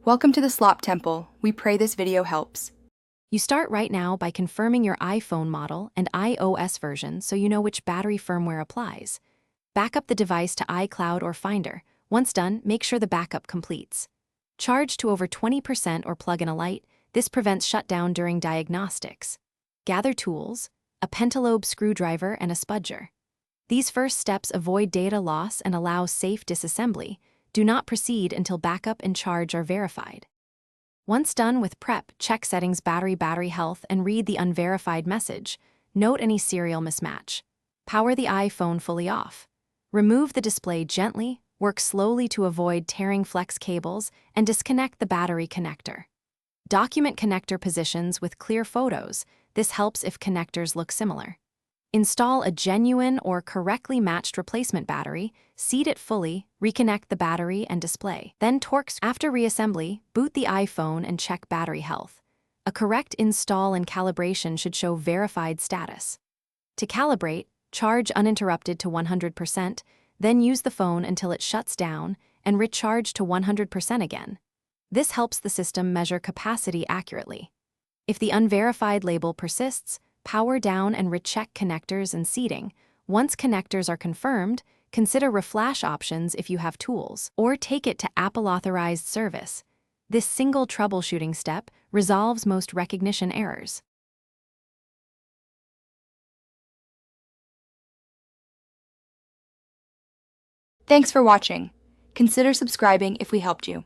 Welcome to the Slop Temple. We pray this video helps. You start right now by confirming your iPhone model and iOS version so you know which battery firmware applies. Back up the device to iCloud or Finder. Once done, make sure the backup completes. Charge to over 20% or plug in a light. This prevents shutdown during diagnostics. Gather tools, a pentalobe screwdriver and a spudger. These first steps avoid data loss and allow safe disassembly. Do not proceed until backup and charge are verified. Once done with prep, check settings battery health and read the unverified message. Note any serial mismatch. Power the iPhone fully off. Remove the display gently, work slowly to avoid tearing flex cables, and disconnect the battery connector. Document connector positions with clear photos. This helps if connectors look similar. Install a genuine or correctly matched replacement battery, seat it fully, reconnect the battery and display. Then torque. After reassembly, boot the iPhone and check battery health. A correct install and calibration should show verified status. To calibrate, charge uninterrupted to 100%, then use the phone until it shuts down and recharge to 100% again. This helps the system measure capacity accurately. If the unverified label persists, power down and recheck connectors and seating. Once connectors are confirmed, consider reflash options if you have tools, or take it to Apple-authorized service. This single troubleshooting step resolves most recognition errors. Thanks for watching. Consider subscribing if we helped you.